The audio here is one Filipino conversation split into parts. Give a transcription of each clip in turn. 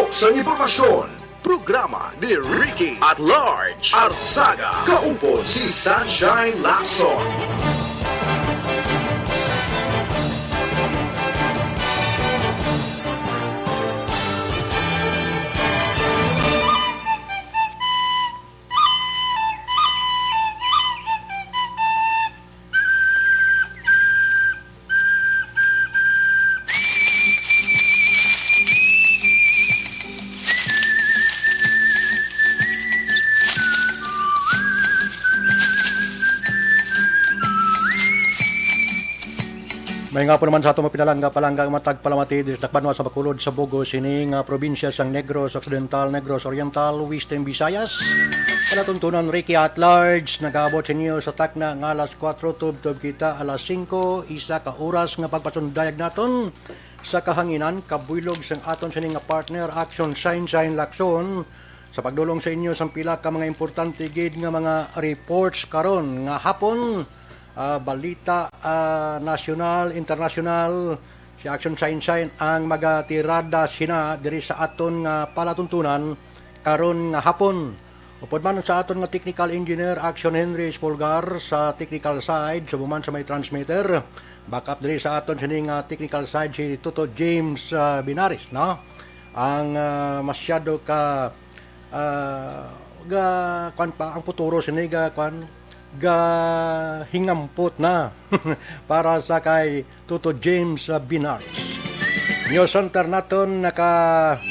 Tutok sa impormasyon. Programa ni Ricky at Large. Arsaga. Kaupod si Sunshine Lacson. May nga po naman sa ato mapinalangga palangga matag palamati dis dakbanwa sa Bacolod sa Bogo sining probinsya sang Negros Occidental, Negros Oriental, Western Visayas. Palatuntunan Ricky at Large nagabot sa inyo sa takna nga alas 4 tub kita alas 5 isa ka oras nga pagpasundayag naton sa kahanginan kabuylog sang aton sining nga partner Action Sunshine Lacson sa pagdulong sa inyo sang pila ka mga importante gid nga mga reports karon nga hapon. Balita nasyonal, internasyonal, si Action Sunshine ang magatirada sina diri sa aton nga palatuntunan karon nga hapon. Upod man sa aton nga technical engineer Action Henry Spolgar sa technical side, subuman sa may transmitter. Backup diri sa aton sining technical side si Tuto James Binaris, no? Ang masyado ka kwan pa ang puturo siniga kwan ga hingampot na para sa kay Tuto James Binaris. News Center naton naka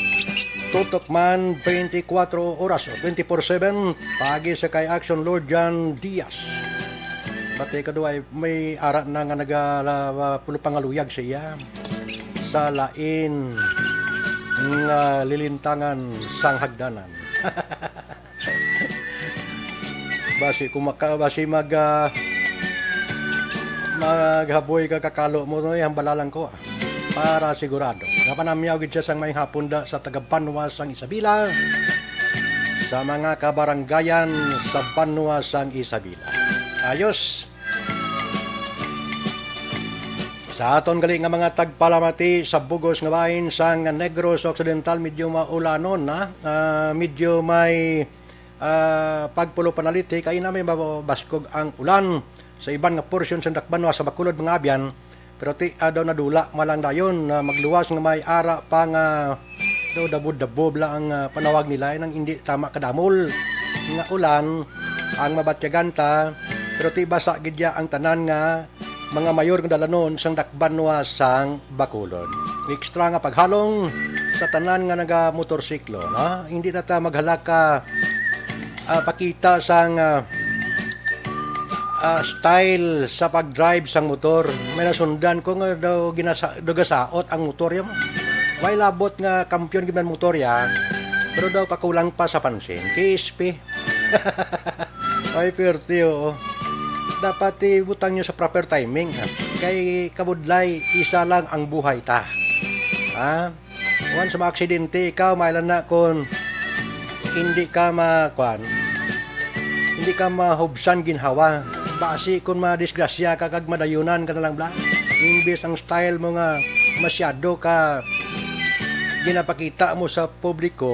tutok man 24 oras o 24/7 pagi sa kay Action Lord John Diaz. Pati kadua may ara na nga pulo pangaluyag siya sa lain nga lilintangan sang hagdanan. Basi maghaboy ka kakalo mo no yung balalang ko para sigurado. Napanamyaw gid siya sang may hapunda sa taga Banwa sang Isabela sa mga kabaranggayan sa Banwa sang Isabela. Ayos. Sa aton gali nga mga tagpalamati sa bugos nga bahin sang Negros Occidental medyo maulanon na medyo may pagpulo panaliti kay na may baskog ang ulan sa iban nga portion sa Dakbanwa sa Bacolod mga abyan pero ti daw nadula malang dayon magluwas nga may ara pa nga daw dabod-dabob la ang panawag nila nang hindi tama kadamol nga ulan ang mabatyaganta pero ti basa gidya ang tanan nga mga mayor nga dalanon sang Dakbanwa sang Bacolod. Extra nga paghalong sa tanan nga naga motorsiklo, no? Hindi na ta maghalaka pakita sang style sa pag-drive sang motor. May nasundan ko nga daw gasaot ang motor mo. May labot nga kampiyon giman motor ya, pero daw kakulang pa sa pansin. KSP. Ay perti o. Dapat ibutang nyo sa proper timing. Ha? Kay kabudlay, isa lang ang buhay ta. Ha? Once sa aksidente, ikaw mailan na kung hindi ka hindi ka mahubsan ginhawa basi kung madisgrasya ka kag madayunan ka na lang bla imbes ang style mo nga masyado ka ginapakita mo sa publiko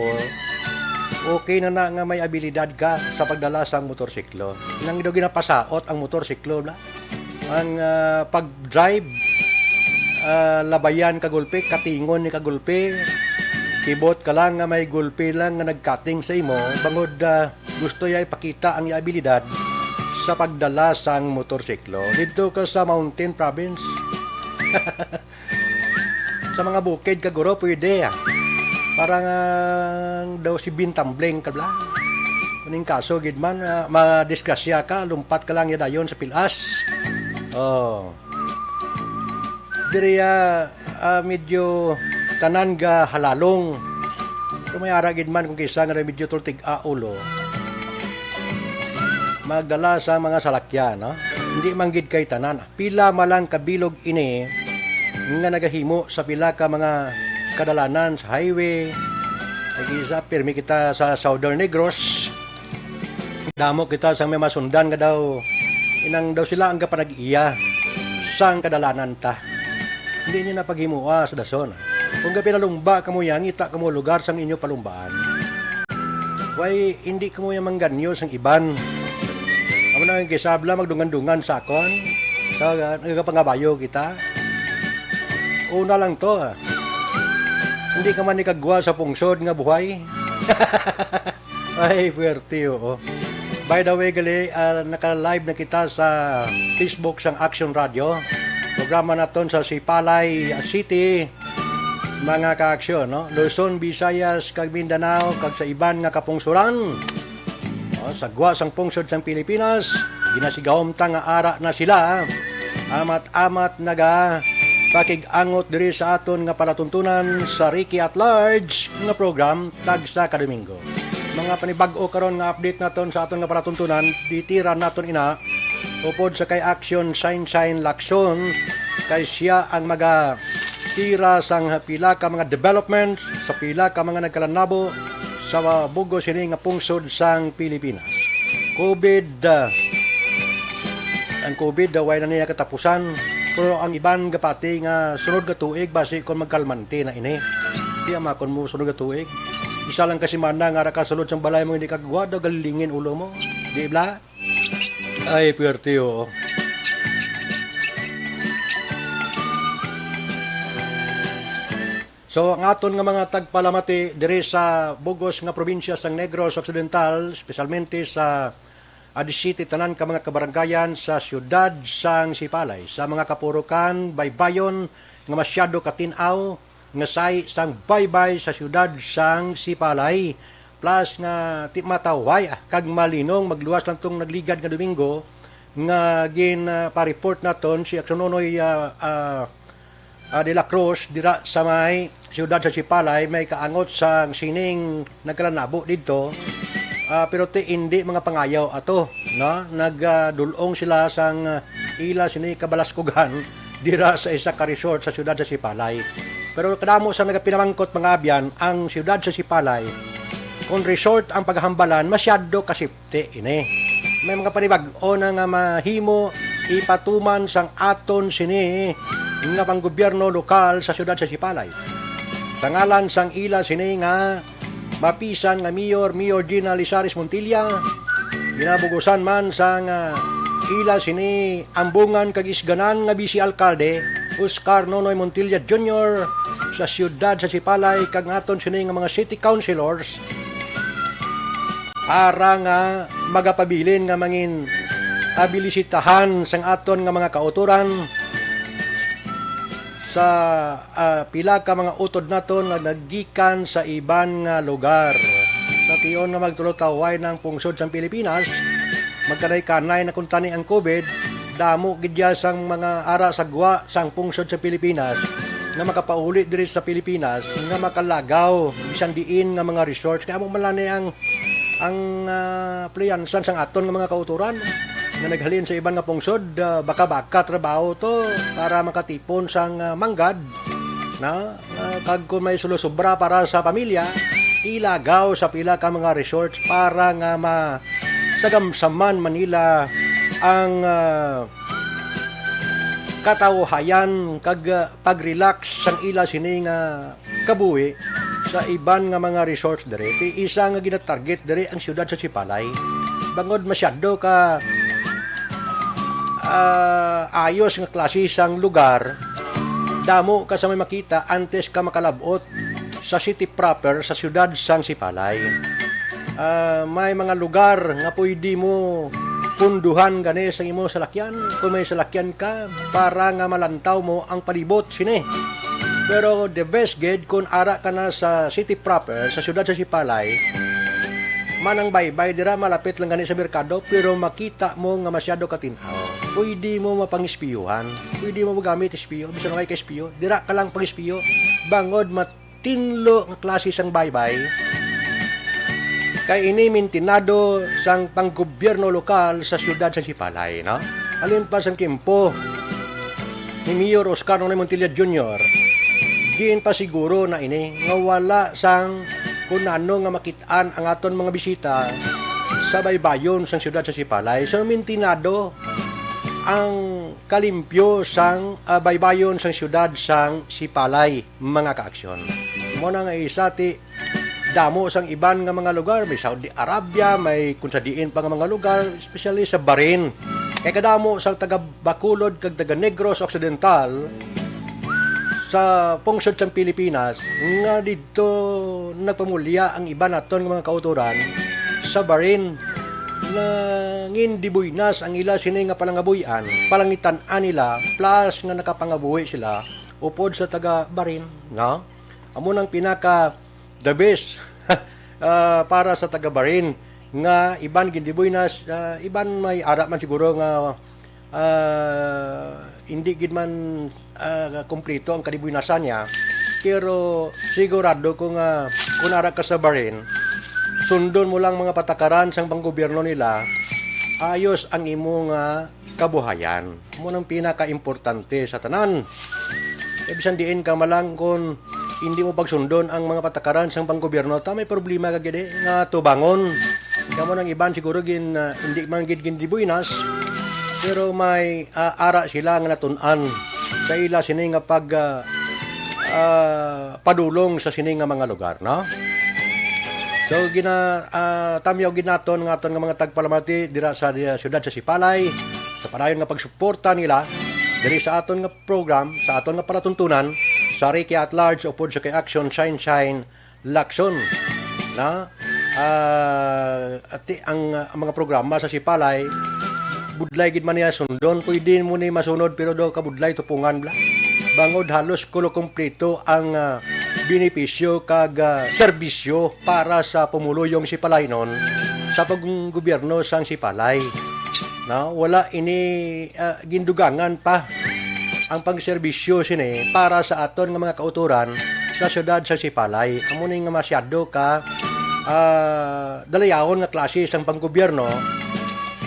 okay na nga may abilidad ka sa pagdala sa motorsiklo nang daw ginapasaot ang motorsiklo bla ang pag-drive labayan ka gulpe katingon ni ka gulpe kibot ka lang nga may gulpi lang nga nagcutting sa imo bangod gusto ya ipakita ang abilidad sa pagdala sang motorsiklo dito ka sa Mountain Province. Sa mga bukid kaguro pwede parang daw si Bintambling kabla kuning kaso gid man madisgrasya ka lumpat ka lang ya dayon sa pilas diri medyo tanan ga halalong kung may aragid man kung kisa nga medyo tultig ulo magdala sa mga salakyan no? Hindi manggid kay tanan pila malang kabilog ini nga nagahimo sa pila ka mga kadalanan sa highway nag-isa pirmi kita sa Southern Negros damo kita sa may masundan nga daw inang daw sila ang kapanag-iya sang kadalanan ta hindi niya napaghimuwa sa dason Kung pinalumba kamo yang ita kamo lugar sang inyo palumbaan. Why hindi kamo yang mangganyo sang iban. Amo na ang kisabla magdungan-dungan sa akon. Sa nagapangabayo kita. Una lang to. Hindi ka man ikagwa sa pungsod nga buhay. Ay, puwerte, oo. By the way, gali, naka-live na kita sa Facebook sang Action Radio. Programa naton sa Sipalay City, mga ka-aksyon, no? Luzon, Visayas, kag Mindanao, kag sa iban nga kapungsuran. Sagwa sang pungsod sang Pilipinas, ginasigawom ta nga ara na sila. Amat-amat naga pakig-angot diri sa aton nga palatuntunan sa Ricky at Large nga program tagsa kada Domingo. Mga panibag-o karon nga update naton sa aton nga palatuntunan, ditira naton ina upod sa kay Action Shine Lacson, kay siya ang tira sang pila ka mga developments sa pila ka mga nagkalanabo sa bugo sini nga pungsod sang Pilipinas. Ang COVID way na niya katapusan, pero ang iban gapati nga sunod ka tuig basi kon magkalmante na ini. Di amakon mo sunod ka tuig. Isa lang kasi mana nga ka sulod sang balay mo hindi kagwa daw galingin ulo mo. Di bla? Ay puwerte oo. So ang aton nga mga tagpalamati diri sa Bugos nga probinsya sang Negros Occidental, espesyalmente sa City tanan ka mga kabaranggayan sa siyudad sang Sipalay, sa mga kapurukan baybayon nga masyado katinaw nga say sang baybay sa siyudad sang Sipalay, plus nga mataway kag malinong magluwas lang tong nagligad nga Domingo nga pa-report naton si Aksononoy de la Cruz dira sa may siyudad sa Sipalay, may kaangot sang sining nagkalanabo dito. Pero hindi mga pangayaw ato, no? Nagdulong sila sang ila sini kabalaskugan dira sa isa ka resort sa siyudad sa Sipalay. Pero kadamo sa nagapinamangkot mga abyan, ang siyudad sa Sipalay, kung resort ang paghambalan, masyado kasipte ini. May mga panibag-o na nga mahimo ipatuman sang aton sini nga panggobyerno lokal sa siyudad sa Sipalay. Sa ngalan sang ila sini nga mapisan nga Mayor Gina Lizares Montilla, ginabugusan man sang ila sini ambungan kag isganan nga Vice Alkalde Oscar Nonoy Montilla Jr. sa siyudad sa Sipalay kag aton sini nga mga city councilors para nga magapabilin nga mangin abilisitahan sang aton nga mga kauturan sa pila ka mga utod naton nga naggikan sa iban nga lugar. Sa tiyon nga magtulot-kaway ng pungsod sa Pilipinas, magkanay-kanay na kuntani ang COVID, damo gidya sang mga ara sagwa sang pungsod sa Pilipinas nga makapauli diri sa Pilipinas nga makalagaw bisan diin nga mga resorts kaya mo malani ang playansan sang aton nga mga kauturan nga naghalin sa iban nga pungsod, baka-baka trabaho to para makatipon sang manggad na kag kung may sulosobra para sa pamilya, ilagaw sa pila ka mga resorts para nga masagamsaman Manila ang katawhayan kag pag-relax sang ila sini nga kabuhi sa iban nga mga resorts diri. Isa nga ginatarget diri ang siyudad sa Sipalay. Bangod masyado ka ayos nga klase sang lugar, damo ka sa may makita antes ka makalabot sa city proper sa siyudad sang Sipalay. May mga lugar nga pwede mo punduhan gani sa imo salakyan kung may salakyan ka para nga malantaw mo ang palibot sini. Pero the best gid kung ara ka na sa city proper sa siyudad sa Sipalay, manang baybay dira malapit lang gani sa merkado pero makita mo nga masyado katinaw. Pwede mo mapangispiyuhan, pwede mo magamit espiyo, bisan may ka-espiyo, dira ka lang pang-espiyo, bangod matinlo nga klase sang baybay. Kay ini mintinado sang panggobyerno lokal sa siyudad sa Sipalay, no? Alin pa sang kimpo ni Mayor Oscar Nonoy Montilla Jr. Gin pa siguro na ini nga wala sang kunano nga makitaan ang aton mga bisita sa baybayon sang siyudad sa Sipalay. So mintinado ang kalimpyo sang baybayon sang syudad sang Sipalay, mga kaaksyon. Mo na nga isa ti damo sang iban nga mga lugar, may Saudi Arabia, may kung sa diin pa nga mga lugar, especially sa Bahrain. Kaya kadamo sang taga Bacolod kag taga Negros Occidental sa pungsod sang Pilipinas nga dito nagpamulya ang iba naton nga mga kauturan sa Bahrain na ngindi buinas ang ila sini nga palangabuyan, palangitan-an nila plus nga nakapangabuhi sila upod sa taga Bahrain, no? Amo nang pinaka the best para sa taga Bahrain nga iban gindi buinas, iban may ara man siguro nga hindi gid man kompleto ang kadibuinasan niya, pero sigurado ko nga kung ara ka sa Bahrain, sundon mo lang mga patakaran sang panggobyerno nila, ayos ang imo nga kabuhayan. Mo nang pinaka-importante sa tanan. Ibisan diin ka malang kung hindi mo pagsundon ang mga patakaran sang panggobyerno, ta may problema ka gid nga tubangon. Kamo nang iban siguro hindi man gid dibuinas, pero may ara sila nga natun-an sa ila sini nga padulong sa sini nga mga lugar, no? So tamyaw ginaton nga aton nga mga tagpalamati dira sa siyudad sa Sipalay sa padayon nga pagsuporta nila diri sa aton nga program, sa aton nga palatuntunan sa Ricky at Large upod sa kay Action Shine Lacson, na ang mga programa sa Sipalay budlay gid man niya sundon, pwede mo ni masunod pero do ka budlay tupungan bla bangod halos kulo kompleto ang benepisyo kag serbisyo para sa pumuluyong Sipalay nun sa paggobyerno sang Sipalay. No, wala ini gindugangan pa ang pagserbisyo sini para sa aton nga mga kauturan sa syudad sa Sipalay. Amo ni nga masyado ka dalayawon nga klase sang panggobyerno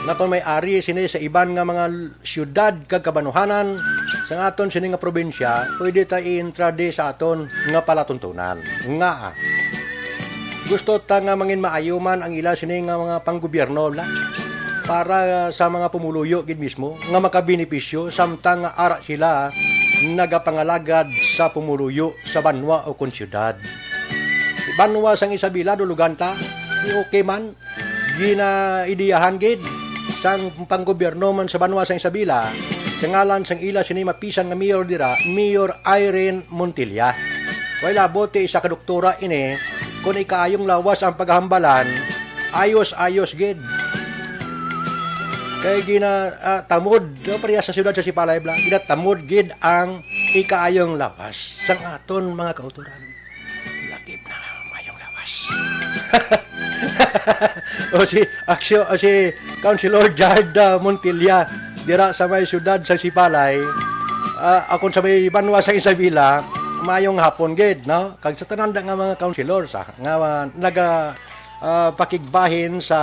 na kung may ari sini sa iban nga mga syudad kag kabanuhanan sa aton sini nga probinsya, pwede ta i-intrade sa aton nga palatuntunan. Nga gusto ta nga mangin maayuman ang ila sini nga mga panggobyerno para sa mga pumuluyo gid mismo nga makabenepisyo samtang nga ara sila nagapangalagad sa pumuluyo sa banwa o kon syudad. Banwa sang Isabela dulugan ta, di okay man gina ideyahan gid sang panggobyerno man sa banwa sang Isabela sa ngalan sang ila sini mapisan nga mayor dira, Mayor Irene Montilla. Wala bote isa ka doktora ini kung ikaayong lawas ang paghambalan, ayos gid. Kay tamod pareha sa siyudad sa Sipalay bla, ginatamod gid ang ikaayong lawas sang aton mga kauturan. Lakip na mayong lawas. o si Councilor Jard Montilla dira sa may siyudad sa Sipalay, akon sa may banwa sa Isabela, mayong hapon gid, no? Kag sa tanan nga mga councilor sa nga naga pakigbahin sa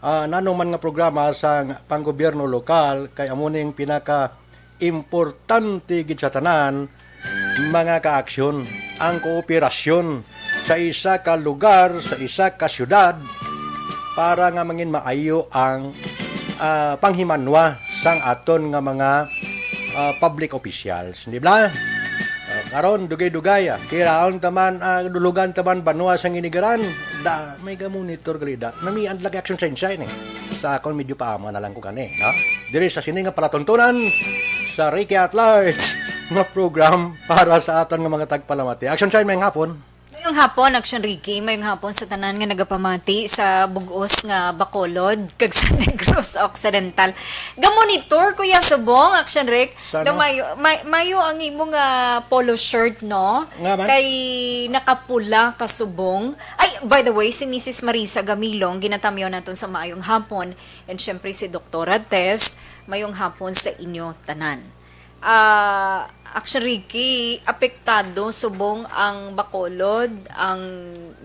nanong man nga programa sa panggobyerno lokal, kay amo ning pinaka importante gid sa tanan mga kaaksyon ang kooperasyon sa isa ka lugar, sa isa ka syudad para nga mangin maayo ang panghimanwa sang aton nga mga public officials, di ba? Karon dugay-dugay tiraon taman dulugan taman banwa sang inigaran da may ga monitor galida nami ang lagi action shine sa akon medyo paama na lang ko kani, no? Diri sa sini nga palatuntunan sa Ricky at Large nga program para sa aton nga mga tagpalamati. Action shine may hapon. Mayong hapon, Action Ricky, mayong hapon sa tanan nga nagapamati sa bugos nga Bacolod kag sa Negros Occidental. Gamonitor Kuya Subong, Action Rick. Sana? Mayo ang imong polo shirt, no? Nga man? Kay nakapula ka subong. Ay, by the way, si Mrs. Marisa Gamilong ginatamyo naton sa maayong hapon, and syempre si Dr. Tess, mayong hapon sa inyo tanan. Action Ricky, apektado subong ang Bacolod, ang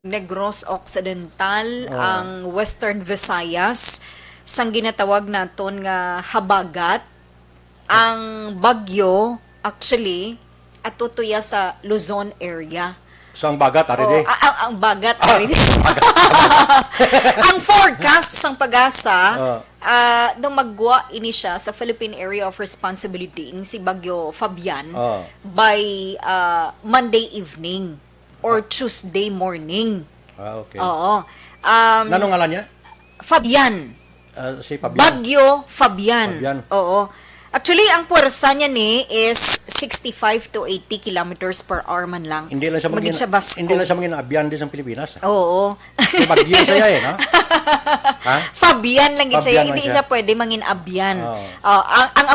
Negros Occidental, ang Western Visayas, sang ginatawag naton nga habagat, ang bagyo actually at tutuya sa Luzon area. So, ang bagat, ari Oo, di. ang bagat. Ang forecast sang pag-asa, nung magwa ini siya sa Philippine Area of Responsibility, ini si Bagyo Fabian, by Monday evening or Tuesday morning. Okay. Oo. Nanong ngalan niya? Fabian. Si Fabian. Bagyo Fabian. Fabian. Oo. Actually, ang puwersa niya ni is 65 to 80 kilometers per hour man lang. Hindi lang siya Maging sa Basco. Hindi lang siya maging abyan din sa Pilipinas. Oo. So, bagyo siya eh, no? Ha? Fabian lang gid siya. Fabian lang Hindi siya. siya pwede mangin abyan. Oo.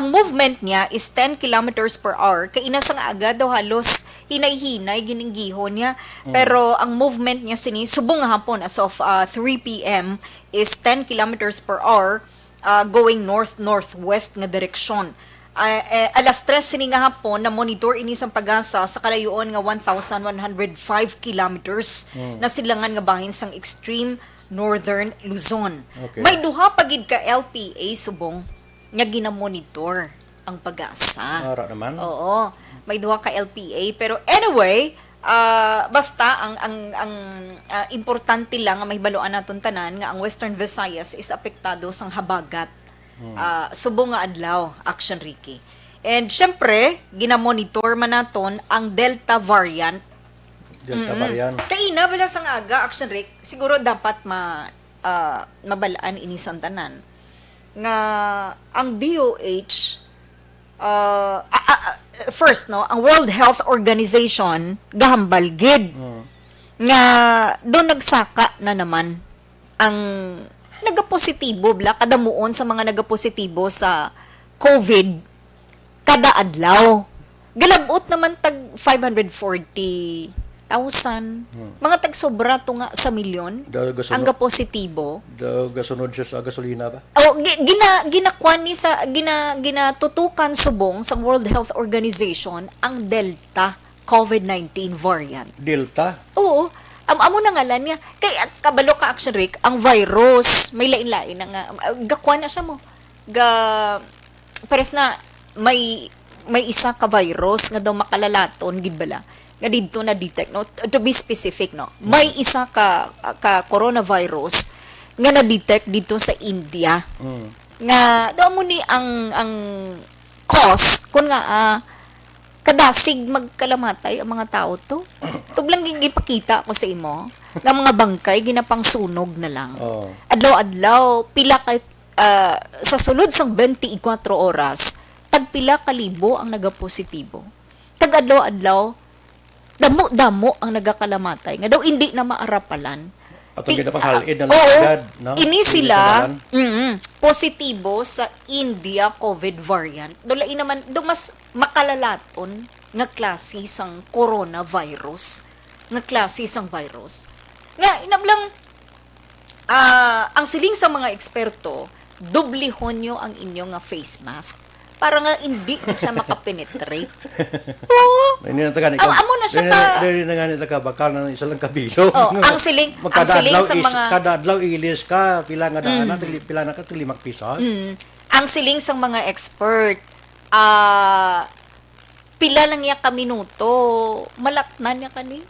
Ang movement niya is 10 kilometers per hour. Kay ina sang aga daw halos hinay-hinay gininggihon niya. Pero ang movement niya sini subong nga hapon as of 3 p.m. is 10 kilometers per hour going north-northwest nga direksyon. Alas 3 sini nga hapon na monitor ini sang pag-asa sa kalayoon nga 1,105 kilometers na silangan nga bahin sang extreme northern Luzon. Okay. May duha pa gid ka LPA subong nga ginamonitor ang pag-asa. Ara naman. Oo, may duha ka LPA pero anyway, basta ang importante lang nga mahibaluan naton tanan nga ang Western Visayas is apektado sang habagat. Subong nga adlaw, Action Ricky. And syempre, ginamonitor man naton ang Delta variant. Delta variant. Kaina bala sang aga, Action Rick, siguro dapat mabalaan ini sang tanan nga ang DOH first no, ang World Health Organization gahambal gid nga doon nagsaka na naman ang nagapositibo bla kadamuon sa mga nagapositibo sa COVID kada adlaw. Galabot naman tag 540,000. Mga tag sobra to nga sa milyon ang gapositibo. Gasunod siya sa gasolina ba? Oh, ginakuan ni sa ginatutukan subong sa World Health Organization ang Delta COVID-19 variant. Delta? Oo. Amo na ngalan niya. Kay kabalo ka Action Rick, ang virus may lain-lain na nga gakuan na siya mo. Pares na may isa ka virus nga daw makalalaton gid bala. Nga dito na detect no, to be specific no. May isa ka coronavirus nga na detect dito sa India. Nga daw mo ni ang cause kun nga kadasig magkalamatay ang mga tao to. Tuglang gipakita ko sa imo nga mga bangkay ginapangsunog na lang. Adlaw-adlaw pila ka sa sulod sang 24 oras tagpila ka libo ang nagapositibo. Tag adlaw-adlaw damo-damo ang nagakalamatay. Nga daw hindi na maarapalan. At ang ginapanghalid na lang agad, no? Ini sila positibo sa India COVID variant. Dulain naman, mas makalalaton nga klase sang coronavirus. Nga klase sang virus. Nga, inablang, ang siling sa mga eksperto, dublihon nyo ang inyong nga face mask para nga hindi siya makapenetrate. Oo. Hindi na taga Amo na siya ka. Hindi na nga taga bakal na isa lang kabilo. Ang siling sa mga kada adlaw ilis ka pila nga daan na pila na ka 5 pisos. Ang siling sa mga expert pila lang ya ka minuto malatnan niya kani.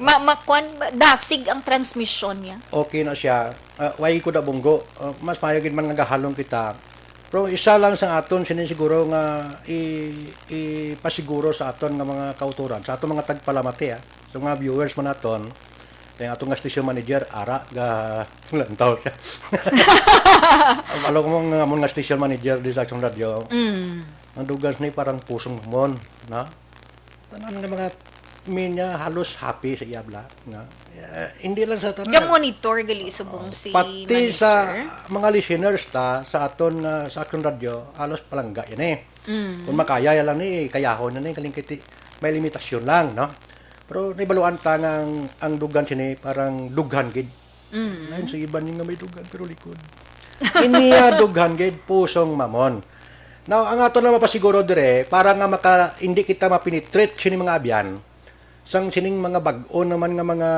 Makwan dasig ang transmission niya. Okay na siya. Way ko da bunggo. Mas mayagid man nagahalong kita. Pero isa lang sa aton sinisiguro nga ipasiguro sa aton nga mga kauturan, sa aton mga tagpalamati sa mga viewers man naton, kay atong nga station manager ara ga lantaw siya. Alam mo nga station manager di sa Action Radio. Ang dugas ni parang pusong mon, na. Tanan nga mga minya halos happy sa iyabla nga. Hindi lang sa tanan. Yung monitor gali subong si Pati manager. sa mga listeners sa aton sa Action Radio halos palangga yan eh. Kung makaya yan lang ni kayahon na ni kalingkiti may limitasyon lang no. Pero naibaluan ta nga ang dugan sini parang dughan gid. Lain sa iban nga may dugan pero likod. Iniya dughan gid pusong mamon. Now ang aton na mapasiguro dire para nga hindi kita mapenetrate sini mga abyan sang sining mga bag-o naman nga mga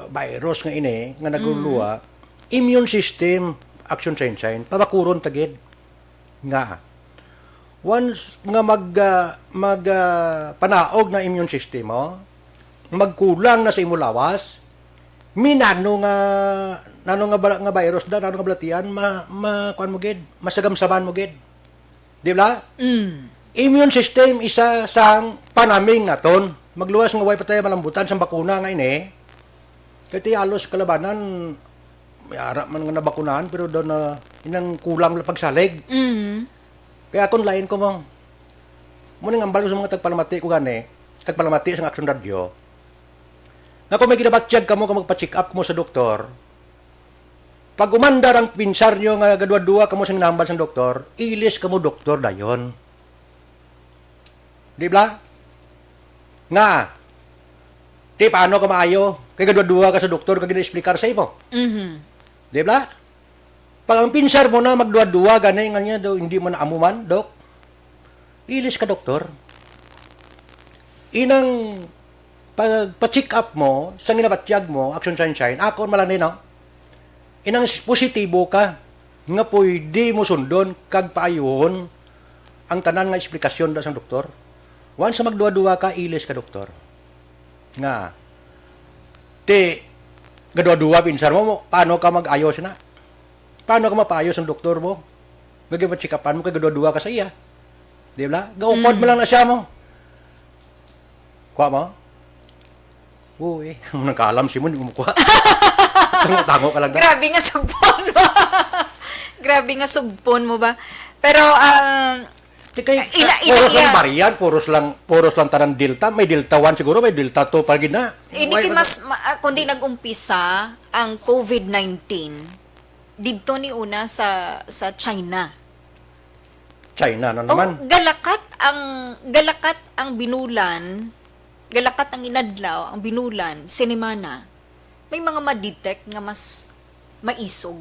virus nga ini nga naguluwa immune system action sign pabakuron tagid nga once nga panaog na immune system mo magkulang na sa imo lawas, minano nga virus da, nano nga balatian, kuan mo gid, masagamsaman mo gid. Di ba? Immune system isa sang panaming naton. Magluwas nga way patay malambutan sa bakuna nga ini. Kaya alos kalabanan, may ara man nga nabakunahan, pero doon na inang kulang lang pagsalig. Kaya akong lain ko mo, muna nga ambal sa mga tagpalamati ko gani, tagpalamati sa action radio, na kung may ginabatsyag ka mo, kung magpa-check up mo sa doktor, pag umandar ang pinsar nyo nga gadwa-dua ka mo sa nambal sa doktor, ilis ka mo doktor dayon. Di ba? Nga, di paano ka maayo? Kaya gadwa-dua ka sa doktor, kag gina-explicar sa imo. Di ba? Pag ang pinsar mo na magdua-dua, ganay nga niya, hindi mo na amuman, dok. Ilis ka, doktor. Inang pag-check up mo, sa ginabatyag mo, action sunshine, ako malang din, no? Inang positibo ka, nga pwede mo sundon, kag paayuhon, ang tanan nga eksplikasyon da sa doktor. Once magdua-dua ka, ilis ka, doktor. Nga, gadwa-dua, pinsar mo, paano ka mag-ayos na? Paano ka mapayos ang doktor mo? Gagawin check-upan mo, kay gadwa-dua ka sa iya. Di ba? Gaupod mo lang na siya mo. Kuha mo? Uy, nagkaalam si mo, hindi mo kuha. Tango ka lang na. Grabe nga sugpon mo. Grabe nga sugpon mo ba? Pero, Puros lang variant, puros lang tanang Delta. May Delta 1 siguro, may Delta 2 pag na. hindi kundi nag-umpisa ang COVID-19 dito ni una sa China. China na naman. Galakat ang binulan, galakat ang inadlaw, ang binulan, sinemana. May mga ma-detect nga mas maisog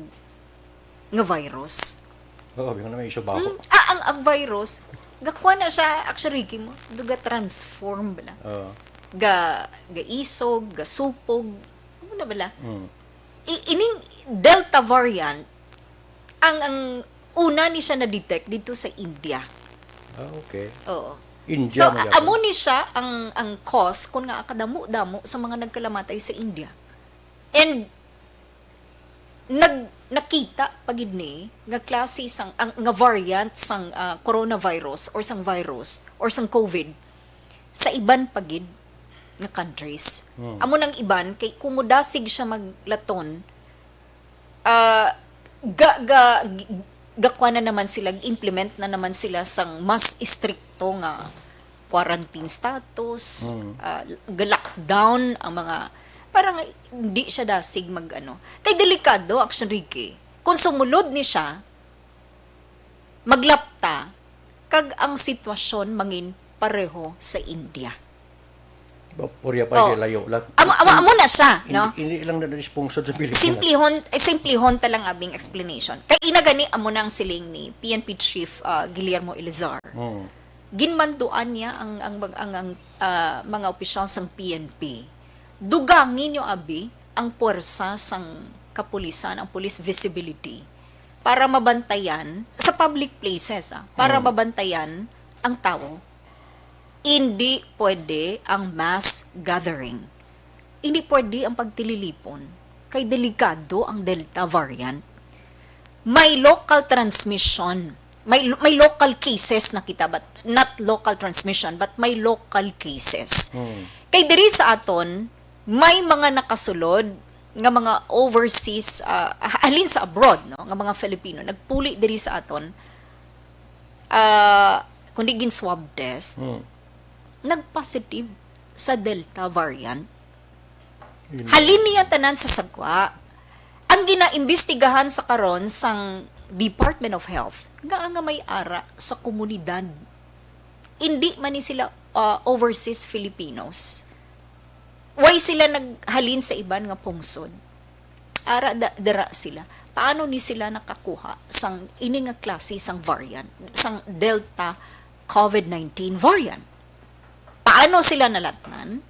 nga virus. Oo, bigyan na may iso ba ako? Ang virus, gakuha na siya, actually, mo, ga transform bala. Ga isog, ga supog, ano na bala? Ining Delta variant, ang una ni siya na-detect dito sa India. Okay. Oo. India. So, amo ni siya ang cause kung nga akadamo-damo sa mga nagkalamatay sa India. And, nakita pagid ni nga klase sang nga variant sang coronavirus or sang virus or sang COVID sa iban pagid nga countries. Amo nang iban kay kumudasig siya maglaton gakwa na naman sila, implement na naman sila sang mas stricto nga quarantine status, ga-lockdown ang mga parang hindi siya dasig mag-ano. Kay delikado, actually, Ricky. Kung sumunod ni siya, maglapta, kag ang sitwasyon mangin pareho sa India. Purya pa layo lang. Amo na siya, no? Hindi lang na sponsor sa Pilipinas. Simplihon talang abing explanation. Kay inagani amo nang siling ni PNP Chief Guillermo Elizar. Ginmanduan niya ang mga opisyal sang PNP. Dugangin yung abi ang puwersa sang kapulisan, ang police visibility para mabantayan sa public places, para mabantayan ang tao. Hindi pwede ang mass gathering. Hindi pwede ang pagtililipon. Kay delikado ang Delta variant. May local transmission. May local cases na kita, but not local transmission, but may local cases. Kay diri sa aton, may mga nakasulod nga mga overseas, halin sa abroad, no? Nga mga Filipino, nagpuli diri sa aton, kundi gin swab test, nagpositive sa Delta variant. Halin niya tanan sa sagwa. Ang ginaimbestigahan sa karon sang Department of Health, nga may ara sa komunidad. Hindi man ni sila overseas Filipinos. Why sila naghalin sa iban nga pungsod? Ara dara sila. Paano ni sila nakakuha sang ini nga klase sang variant, sang Delta COVID-19 variant? Paano sila nalatnan?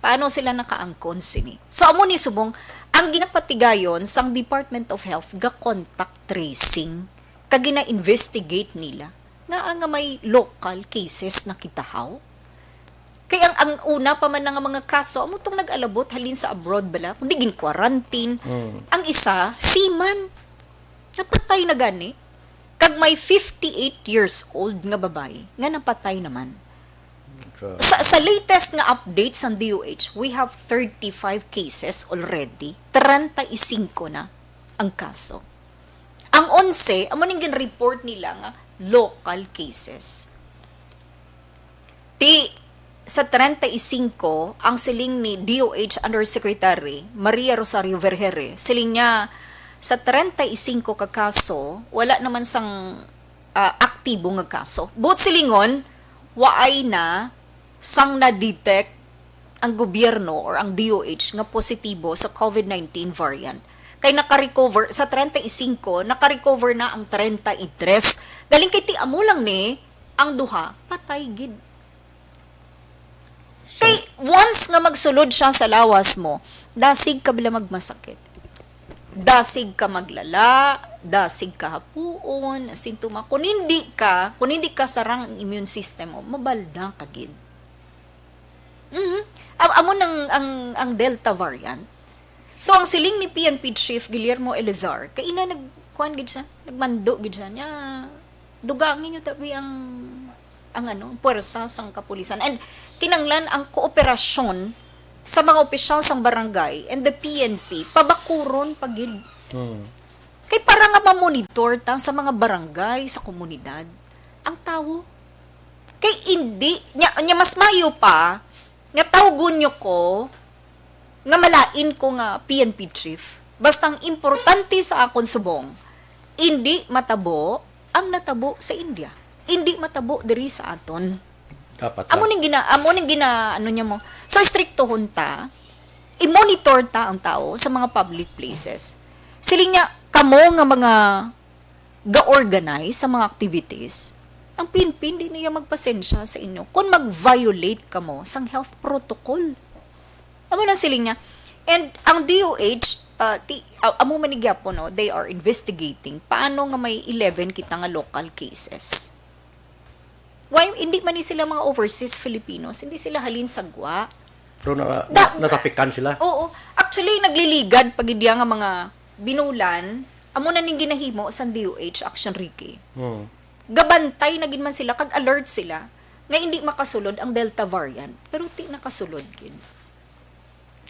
Paano sila nakaangkon sini? So, amo ni subong, ang ginapatigayon sang Department of Health ga contact tracing, kag gina-investigate nila nga may local cases na kitahaw. Kaya ang una pa man nga mga kaso, amo tong nag-alabot halin sa abroad bala, kundi gin-quarantine. Ang isa, seaman. Napatay na gani. Kag may 58 years old nga babae, nga napatay naman. So, Sa latest nga update sa DOH, we have 35 cases already. 35 na ang kaso. Ang 11, amo ning gin-report nila nga local cases. Sa 35, ang siling ni DOH Undersecretary Maria Rosario Vergere, siling niya, sa 35 ka kaso, wala naman sang aktibo nga kaso. Buot silingon, waay na sang na-detect ang gobyerno or ang DOH nga positibo sa COVID-19 variant. Kay naka-recover, sa 35, naka-recover na ang 33. Galing kay ti amo lang ni, ang duha, patay gid. Kay once nga magsulod siya sa lawas mo, dasig ka bila magmasakit. Dasig ka maglala, dasig ka hapuon, sintoma. Kung hindi ka sarang ang immune system mo, mabalda ka gid. Amo nang ang Delta variant. So ang siling ni PNP Chief Guillermo Elizar, kay ina nagkuan gid siya, nagmando gid siya niya. Dugangin niyo tabi ang puwersa sang kapulisan. And kinanglan ang kooperasyon sa mga opisyal sang barangay and the PNP pabakuron pagid. Kay para nga ma-monitor ta sa mga barangay sa komunidad ang tawo. Kay hindi nya mas mayo pa nga tawgon nyo ko nga malain ko nga PNP chief. Basta ang importante sa akon subong, hindi matabo ang natabo sa India. Hindi matabo diri sa aton. dapat Amo ning gina ano niya mo. So striktohon ta, i-monitor ta ang tao sa mga public places. Siling niya kamo nga mga ga-organize sa mga activities. Ang PNP hindi niya magpasensya sa inyo kung mag-violate kamo sang health protocol. Amo na siling niya. And ang DOH amo manigyapo no, they are investigating paano nga may 11 kita nga local cases. Why hindi man ni sila mga overseas Filipinos, hindi sila halin sagwa. Pero natapikan sila. Oo. Actually, nagliligad pag hindi nga mga binulan, amo na ning ginahimo sa DOH Action Ricky. Gabantay na gid man sila, kag alert sila, nga hindi makasulod ang Delta variant. Pero ti nakasulod gid.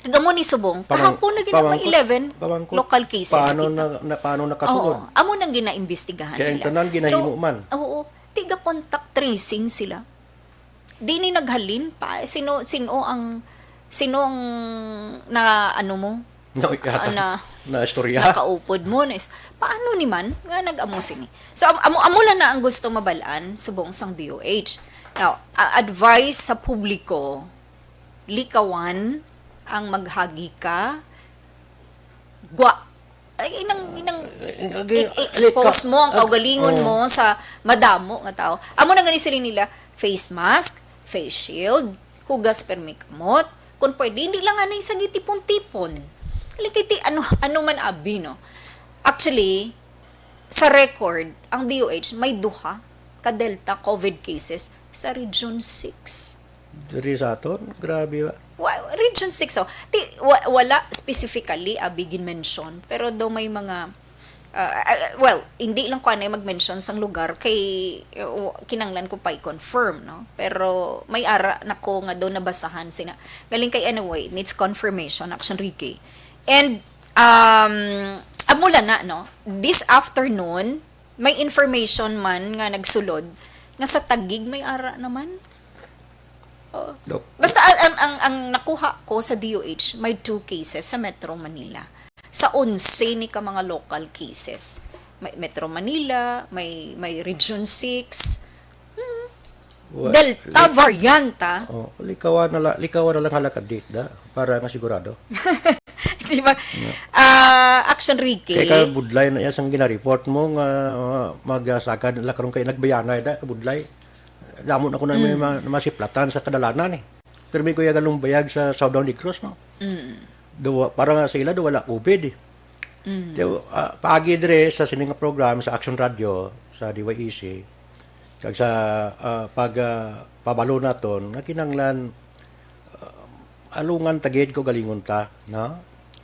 Gamo ni subong, kahapon na gid may 11 local cases Paano nakasulod? Oo. Amo nang ginaimbestigahan Kaya ang nila. tanan ginahimo man. Oo. Tiga contact tracing sila. Di ni naghalin pa. Sino ang na ano mo? No, yata. Na istorya. Nakaupod mo na paano ni man nga nag-amo sini. So amo lang na ang gusto mabalaan subong sang DOH. Now, advice sa publiko, likawan ang maghagi ka. Expose mo ang kaugalingon mo sa madamo nga tao. Amo na gani sila nila face mask, face shield, hugas permikamot, kung pwede hindi lang anay sa gitipon-tipon. Likiti ano man abi no. Actually, sa record, ang DOH may duha ka Delta COVID cases sa Region 6. Diri sa aton, grabe ba? Region 6, oh. Wala specifically abigin mention, pero daw may mga hindi lang ko anay mag-mention sang lugar kay kinanglan ko pa i-confirm, no? Pero may ara nako nga daw nabasahan sina. Galing kay anyway, needs confirmation Action Ricky. And amula na no, this afternoon may information man nga nagsulod nga sa Taguig may ara naman. Basta ang nakuha ko sa DOH, may 2 cases sa Metro Manila. Sa 11 ni ka mga local cases. May Metro Manila, may Region 6, Delta varianta. Likawan na lang halakad date da para nga sigurado. Di ba? Action Ricky. Kaya budlay na yan sang gina-report mo nga magasagad la karon kay nagbayanay da budlay. Damo na ko na may masiplatan sa kadalanan eh. Pero may kuya galong bayag sa Southern Negros no. Para nga sa ila wala COVID eh. Paagi dire sa sining program sa Action Radio sa DYEC kag sa pabalo naton nga kinanglan alungan tagid ko galingon ta, no?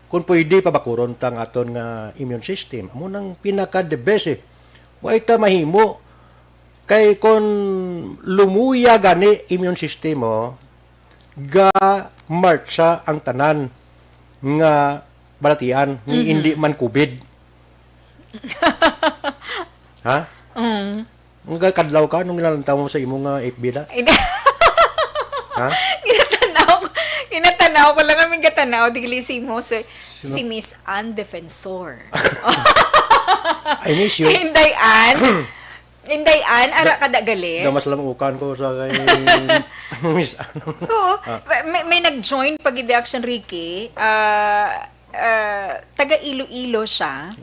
Kung pwede pa bakuron ta ang aton nga immune system. Amo nang pinaka the best eh. Wa ita mahimo kay kon lumuya gani immune system mo, ga marcha ang tanan nga balatian ni hindi man COVID. Ha? Nga kadlaw ka nung nilalantaw mo sa imong FB da? Ha? Ginatanaw ko lang namin katanaw, digli mo si Miss Ann Defensor. I miss you. Inday Ann, ara kada gali. Damas lang ukan ko sa kay Miss ano. Oo. May nag-join pag hindi Action Ricky. Taga Iloilo siya.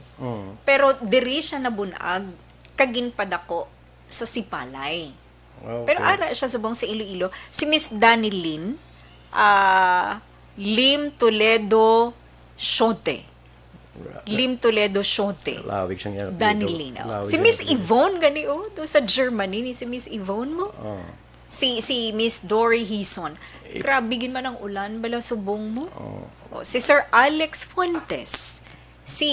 Pero diri siya nabunag kaginpadako sa Sipalay. Okay. Pero ara siya subong sa Iloilo. Si Miss Dani Lim, Lim Toledo Shote. Lim Toledo Shote. Lawig siyang yan. Dani Lim. Lawig Si yan. Miss Yvonne gani do sa Germany ni si Miss Yvonne mo. Si Miss Dory Hison. Grabe gin man ang ulan bala subong mo. Si Sir Alex Fuentes. Si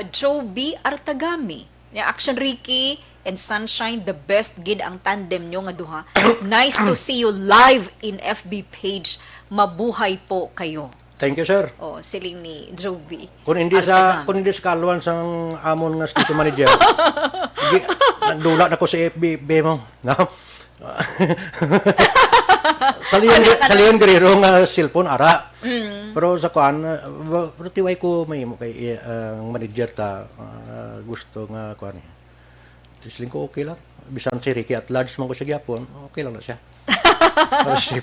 Joe B. Artagami. Action Ricky and Sunshine, the best gid ang tandem nyo nga duha. Nice to see you live in FB page. Mabuhay po kayo. Thank you, sir. Siling ni Joe B. Kung hindi sa kalwan sang amon nga station manager. Nagdula na ko sa FB mo. No? Saliyon Guerrero nga cellphone ara. Pero sa kuan, pero tiway ko may mo kay ang manager ta gusto nga kuan. Tisling ko okay lang. Bisan si Ricky at large man ko sa gyapon, okay lang na siya. Para safe.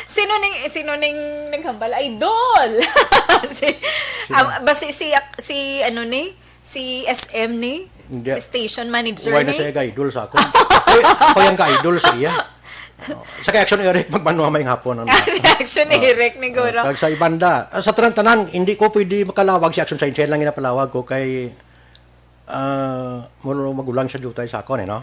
Sino ning naghambal? Idol. si ano ni? Si SM ni? Hindi. Si station manager Why na ni? siya ka-idol sa ako. Ako yung ka-idol sa iya. Sa kay-action Eric, magmanuha may hapon. Si Action Eric ni Goro. Kag sa ibanda. Sa tanan, hindi ko pwede makalawag si Action Science. Lang ginapalawag ko kay magulang siya jutay sa akon, no?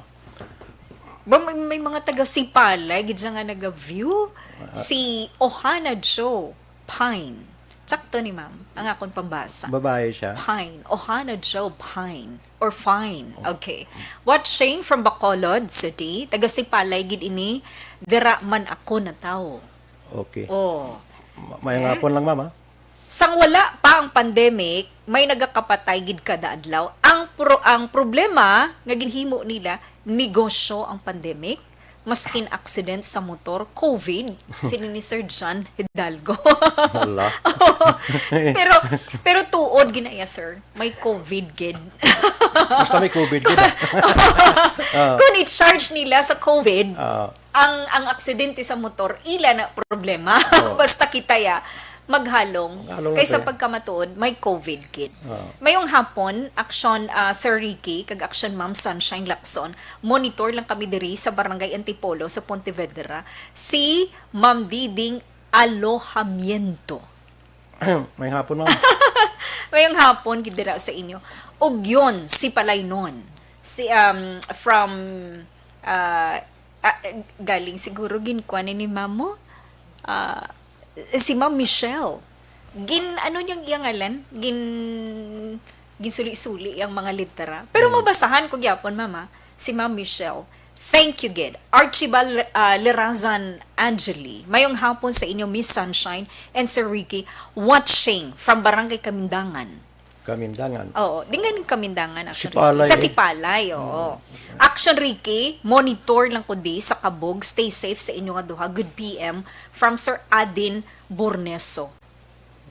May mga taga-Sipalay, gid siya nga nag-view. Si Ohana Joe Pine. Sakto ni ma'am, ang akong pambasa. Babae siya. Pine. Ohana Joe Pine. Or Fine. Okay. Watching from Bacolod City, taga-Sipalay, gid ini, dira man ako na tao. Okay. May hapon lang, mama. Sang wala pa ang pandemic, may nagakapatay gid kada adlaw. Ang problema nga ginhimo nila, negosyo ang pandemic, maskin accident sa motor, COVID, sino ni Sir John Hidalgo. Wala. pero tuod ginaya sir, may COVID gid. Basta may COVID kita. Kung i-charge nila sa COVID, Ah. ang aksidente sa motor, ila na problema. Basta kita ya maghalong kaysa pagkamatuod may COVID kid. Mayong hapon action Sir Ricky kag action Ma'am Sunshine Lacson, monitor lang kami diri sa Barangay Antipolo sa Pontevedra si Ma'am Diding Alohamiento. May hapon, mama. Mayong hapon gid dira sa inyo. Ug yon si Palaynon. Si from galing siguro ginkuan ni Mamo. Si Ma'am Michelle. Ano niyang iyang ngalan? Ginsuli-suli ang mga litera. Pero mabasahan ko gyapon, mama. Si Ma'am Michelle. Thank you, Gid. Archibald Lerazan Angeli. Mayong hapon sa inyo, Miss Sunshine and Sir Ricky, watching from Barangay Kamindangan. Kamindangan. Oo, dingan Kamindangan. Actually. Sipalay. Sa Sipalay, oo. Action Ricky, monitor lang ko di sa Kabog. Stay safe sa inyo nga duha. Good PM from Sir Adin Borneso.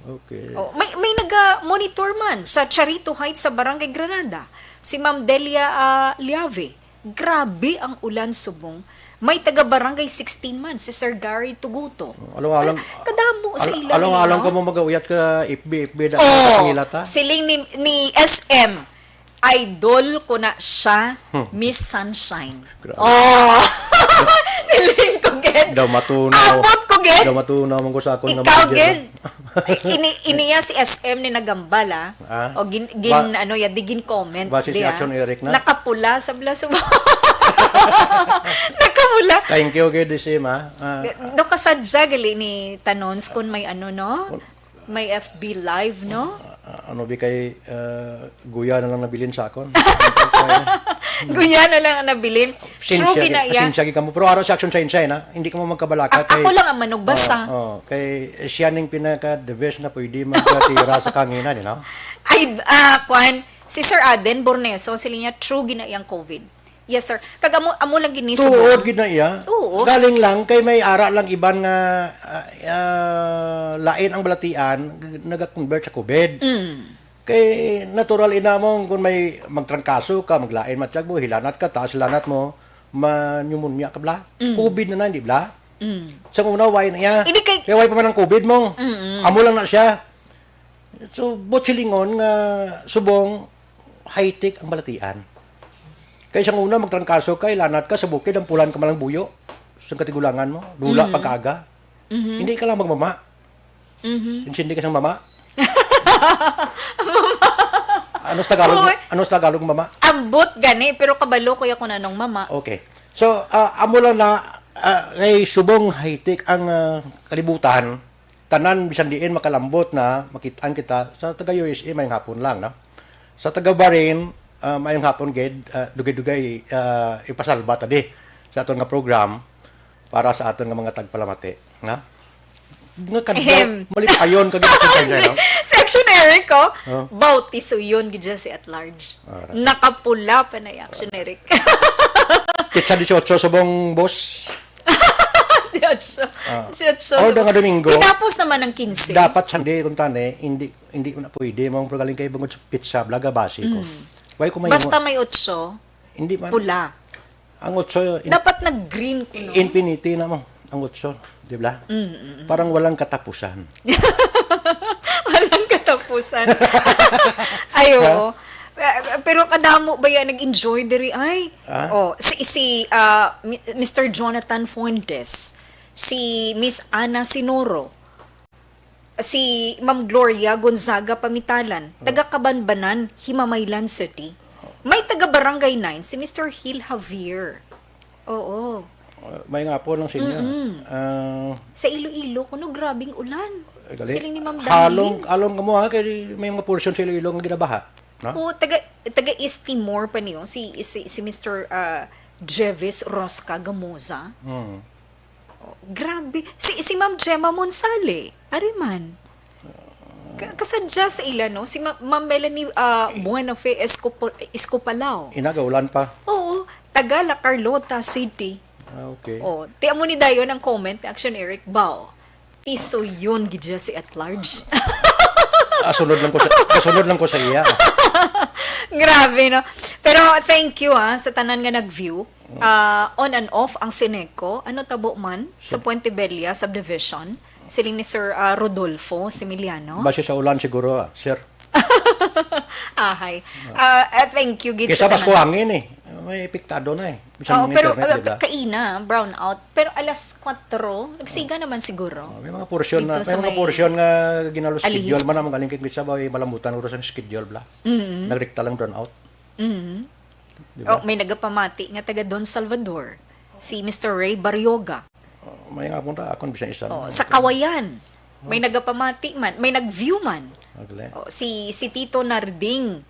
Okay. Oh, may naga-monitor man sa Charito Heights sa Barangay Granada. Si Ma'am Delia Liave. Grabe ang ulan subong. May taga-barangay 16 man, si Sir Gary Tuguto. Alang-alang. Kadamo sa ilan. Alang-alang ka mo mag-uyat ka FB da Oh, pangilata. siling ni SM. Idol ko na siya, Miss Sunshine. Grabe. Oh! Siling ko, Gen. Daw matunaw. Abot ko, Gen. Daw matunaw mo ko sa akong Ikaw, Gen. Iniya si SM ni nagambala. Ah? O digin comment. Base si di, Action Eric na? Nakapula sa blaso mo. Wala. Thank you, good sim, ha. Do kasadya gali ni Tanons kung may ano, no? May FB Live, no? Ano bi kay guya na lang nabilin sa akon. Guya na lang ang nabilin. True ginaya. Sinsya gi kamo. Pero araw sa action sa na, hindi ka mo magkabalaka Ako lang ang manugbasa. Kay siya ning pinaka the best na pwede magkatira sa kanginan, you know. Ay, kwan, si Sir Aden Borneso, sila niya, true ginayang COVID. Yes, sir. Amo lang ginisubong. Tuod gid na iya. Oo. Galing lang kay may ara lang iban nga lain ang balatian naga-convert sa COVID. Kay natural inamong kung may magtrangkaso ka, maglain matiyag mo, hilanat ka, taas lanat mo, ma-pneumonia ka bla. COVID na hindi bla. Sa una, why na iya? Hindi kay- Kaya why pa man ang COVID mo? Amo lang na siya. So, botsilingon nga subong high-tech ang balatian. Kaya siyang una, magtrangkaso ka, ilanat ka, sa bukid, ang pulan ka malang buyo. Sa katigulangan mo, lula pagkaga. Hindi ka lang magmama. Hindi ka siyang mama. Ano sa Tagalog? Uy. Ano sa Tagalog, mama? Ambot gani, pero kabalo ko ako na nung mama. Okay. So, amo lang na kay subong high-tech ang kalibutan, tanan bisan diin makalambot na makitaan kita sa taga USA may hapon lang, no? Sa taga Bahrain, mayong hapon gid dugay-dugay ipasalba tadi sa aton nga program para sa aton nga mga tagpalamati, na? Nga kadto malipayon kag no? Section Eric ko, Oh. bautiso yun gidya si at large. Nakapula pa na yung Action Eric. Kitsa 18 subong boss. Or nga Domingo. Tinapos naman ng 15. Dapat sandi kung tane hindi na pwede mong progaling kay bangod sa pizza blaga basi ko. Why ko may Basta may 8, hindi man pula. ang 8 Dapat nag-green ko, no? infinity na mo ang 8, di ba? Parang walang katapusan. Walang katapusan. Ayo. Pero kadamo ba yan nag-enjoy diri ay? Oh, si Mr. Jonathan Fuentes, si Miss Ana Sinoro, si Ma'am Gloria Gonzaga Pamitalan, taga Kabanbanan, Himamaylan City. May taga Barangay 9 si Mr. Hil Javier. Oo. May nga po lang sa inyo. Sa Iloilo, kuno grabing ulan. Gali. Siling ni Ma'am Halong Darlene. ka mo ha kay may mga portion sa Iloilo nga ginabaha, no? O, taga East Timor pa niyo, si Mr. Jevis Rosca Gamoza. Grabe. Si Ma'am Gemma Monsale, Ariman. Kasadya sa ila, no? Si Ma'am Melanie Buenafe Escopalao. Inagaulan pa. Oo, taga La Carlota City. Okay. Oh, tiyan mo ni Dayo ng comment, Action Eric Bao. Tiso yun, gidya si at large. Sunod lang ko sa iya. Grabe, no? Pero thank you sa tanan nga nag-view. On and off ang Sineco. Ano tabo man sa Puente Bella subdivision. Siling ni Sir Rodolfo Similiano. Base sa ulan siguro, sir. Hi. Thank you, gid Kesa sa pas ko tanan. hangin eh. May epiktado na eh. Oo, Bisan pero internet, diba? kaina, brown out. Pero alas 4, nagsiga naman siguro. May mga portion na, Dito sa may mga may portion nga ginalo Alihis. schedule man ang galing kay sa bay malambutan oras ang schedule bla. Nagrekta lang down out. Oh, may nagapamati nga taga Don Salvador. Si Mr. Ray Baryoga. May nga punta akon bisan isa. Oh, sa Kawayan. May nagapamati man, may nag-view man. Agle. Oh, si Tito Narding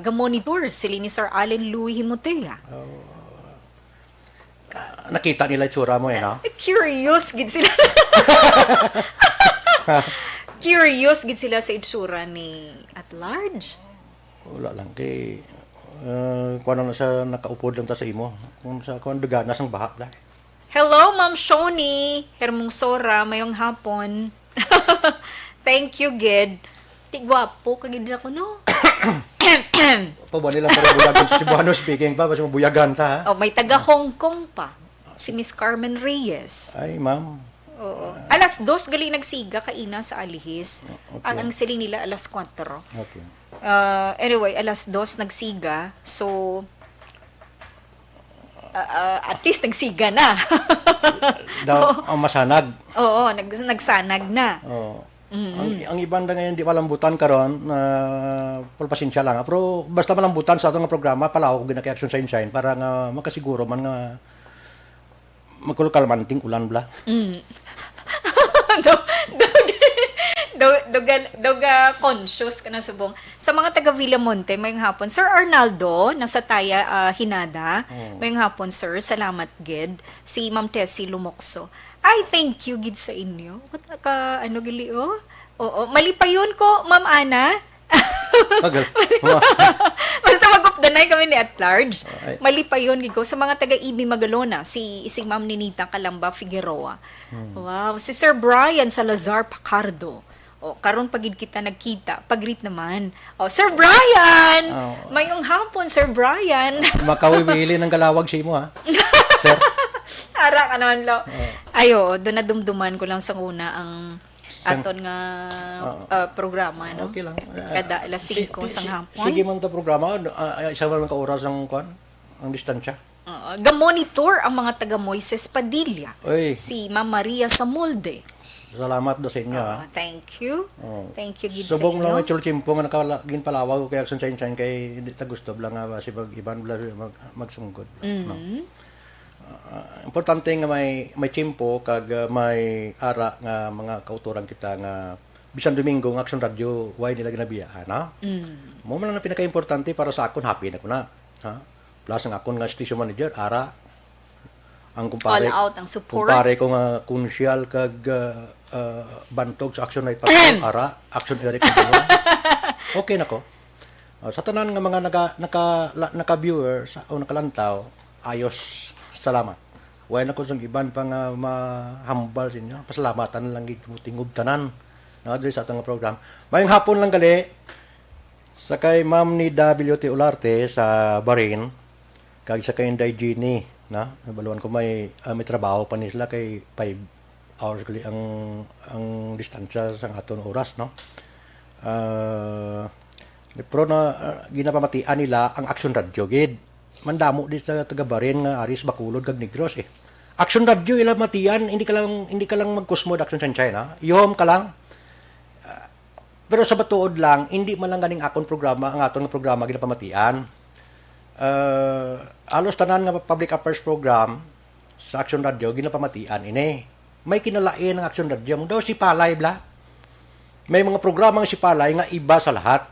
gamonitor, sila ni Sir Allen Louis Himotea. Nakita nila itsura mo eh, no? Curious gid sila. Curious gid sila sa itsura ni at large. Wala lang kay kuno na sa nakaupod lang ta sa imo. Kung sa kuan duganas ang baha la. Hello, Ma'am Shoni. Hermong Sora, mayong hapon. Thank you, Gid. Tigwapo, kagid ako, no? Pa ba nila para buyagan sa Cebuano speaking pa basta buyagan ta ha? Oh, may taga Hong Kong pa. Si Miss Carmen Reyes. Ay, ma'am. Oo. Alas 2 gali nagsiga kaina sa Alihis. Okay. Ang siling nila alas 4. Okay. Anyway, alas 2 nagsiga. So, at least nagsiga na. Daw ang masanag. Oo, nagsanag na. Oh. Ang ibang na ngayon di malambutan karon na pasensya lang. Pero basta malambutan sa atong nga programa pala ako ginaki-action sa insign para nga makasiguro man nga magkulo kalmanting ulan bla. Doga conscious ka na subong. Sa mga taga Villamonte, mayong hapon. Sir Arnaldo, nasa Taya, Hinada. Mayong hapon, sir. Salamat, gid. Si Ma'am Tessie Lumokso. Ay, thank you, gid sa inyo. Ano, gili, oh? Oo, mali pa yun ko, Ma'am Ana. Agal. Basta mag-off the night kami ni At Large. Ay. Mali pa yun, Gigo. Sa mga taga-Ibi Magalona, si Ma'am Ninita Calamba Figueroa. Wow. Si Sir Brian Salazar Pacardo. O, karon pagid kita nagkita. Pag-greet naman. O, Sir Brian! Oh. Mayong hapon, Sir Brian. Makawiwili ng galawag si mo ha. Sir. Ara ka naman, lo. Ayo, doon na dumduman ko lang sa una ang aton nga programa, no? Okay lang. Kada alas 5 sang hapon. Sige man ta programa, isa man ka oras ang kwan, ang distansya. Ga-monitor ang mga taga Moises Padilla. Oy, Si Ma'am Maria Samolde. salamat do sa inyo ha. Thank you. Oh. Thank you, gid sa Subong lang inyo. may chulchimpo nga nakalagin palawag ko kaya akson sa insan kay hindi ta gusto bla nga si pag iban bla magsungkod. No? Importante nga may chimpo kag may ara nga mga kauturan kita nga bisan Domingo nga action radio why nila ginabiyaan ha. Mo man ang pinaka-importante para sa akon happy na ko na. Ha? Plus ang akon nga station manager ara ang kumpare All out ang support. kumpare ko nga kunsyal kag bantog sa action night patrol ara action Eric okay na ko. Sa tanan nga mga naka-viewer o nakalantaw ayos salamat. Way na ko sang iban pa nga mahambal sa inyo. Pasalamatan lang gid mo tingub tanan. Na diri sa atong program. Mayong hapon lang gali sa kay Ma'am ni WT Ularte sa Bahrain kag sa kay Inday Gini na nabaluan ko may trabaho pa ni sila kay 5 hours gali ang distansya sa aton oras no. Pero na ginapamatian nila ang Action Radio gid. Mandamo di sa taga Bahrain nga Aris Bacolod kag Negros eh. Action Radio ila matian, hindi ka lang magkusmod Action Sunshine ha. Ihom ka lang. Pero sa batuod lang, hindi man lang ganing akon programa, ang aton nga programa ginapamatian. Alos tanan nga public affairs program sa Action Radio ginapamatian ini. May kinalain ang Action Radio. Daw si Palay bla. May mga programa nga si Palay nga iba sa lahat.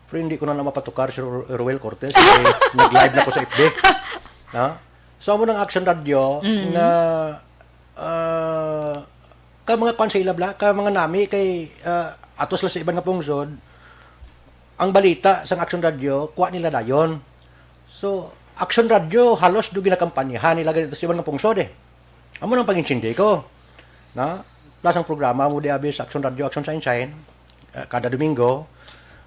Pero hindi ko na mapatukar si Ruel Cortez kasi nag-live na ko sa FB. Ha? So, mo ng Action Radio na ka mga konsela bla, ka mga nami kay atos lang sa ibang nga pungsod, ang balita sa Action Radio, kuha nila dayon. So, Action Radio, halos do ginakampanyahan nila ganito sa ibang nga pungsod eh. Amo nang pag-insindi ko. Na? Plus ang programa mo di abis Action Radio, Action Sunshine, kada Domingo,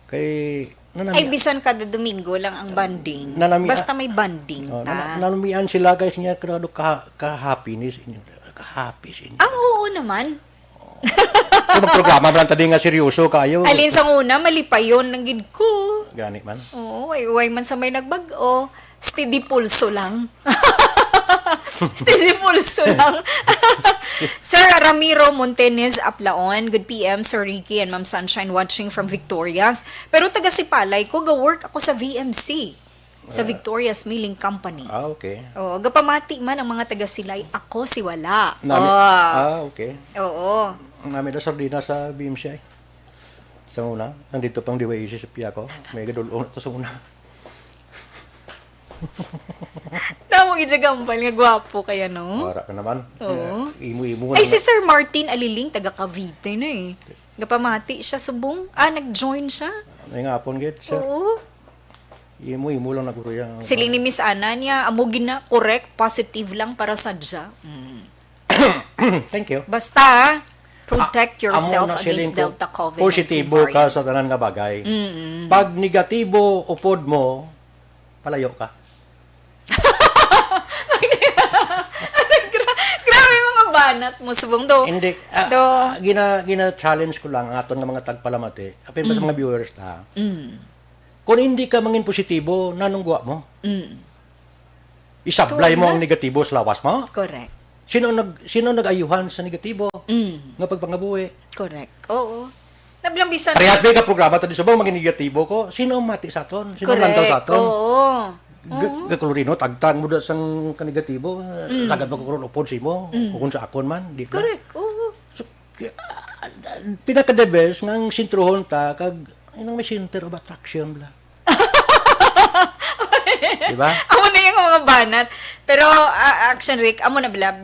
kay Ay, bisan kada Domingo lang ang banding. Basta may banding ta. Nalumian sila guys niya kada ka-happiness inyo. Ka-happy sa inyo. Oo naman. Kung programa man tadi nga seryoso kayo. Alin sa una, mali pa yun ng gid ko. Gani man. Oo, way man sa may nagbag-o. Steady pulso lang. Steady pulso lang. Sir Ramiro Montenez Aplaon, good PM, Sir Ricky and Ma'am Sunshine watching from Victorias. Pero taga Sipalay ko, ga-work ako sa VMC, sa Victorias Milling Company. Okay. Oo, gapamati man ang mga taga Silay, ako si wala. Okay. Oo. Ang namin na sardina sa BMC ay. Sa una, nandito pang DYC sa piya ko. May gadulong ito sa una. Namang idjagampal nga gwapo kaya, no? Wara ka naman. Oo. Imu-imu Ay, si Sir Martin Aliling, taga Cavite na eh. Gapamati siya subong. Nag-join siya. May nga apon git, sir. Oo. Imu-imu lang naguro yan. Siling ni Miss Ana niya, amugin na, correct, positive lang para sa dya. Thank you. Basta, protect Amo yourself na against siling ko, Delta COVID-19 positibo ka variant. sa tanan nga bagay. Pag negatibo upod mo, palayo ka. Grabe mga banat mo, subong do. Hindi. Do. Gina-challenge ko lang ang aton nga mga tagpalamati. Apin pa sa mga viewers ta. Kung hindi ka mangin positibo, nanungguwa mo. Isablay mo ang negatibo sa lawas mo. Correct. Sino nag-ayuhan sa negatibo? Nga pagpangabuhi. Correct. Oo. Nablambisan. Parehas may ka programa tadi subong maging negatibo ko. Sino ang mati sa aton? Sino ang lantaw sa Correct. aton? Oo. Gakulorino, tagtang mo da sang kanegatibo. Sagad magkukuron upod si mo. Kung sa akon man. Di ba? Correct. Oo. So, pinaka-the best ngang sintruhon ta, kag, may center of attraction bla. Diba? Amo na yung mga banat. Pero, Action Rick, amo na bila,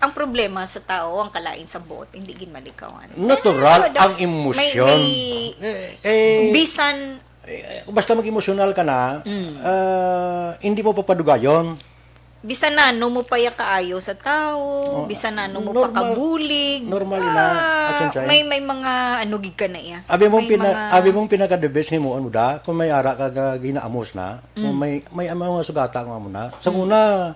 ang problema sa tao, ang kalain sa buot, hindi gin malikawan. Natural ang emosyon. Bisan, Basta mag-emosyonal ka na, hindi mo papadugayon. bisan na, no mo pa ya kaayo sa tao, bisan na, no mo pa kabulig. Normal na, Action Chay. May mga ano gig ka na iya. Abi mong May abi mong pinaka-the best mo ano da, kung may ara ka ginaamos na, kung may mga sugata mo na. Sa una,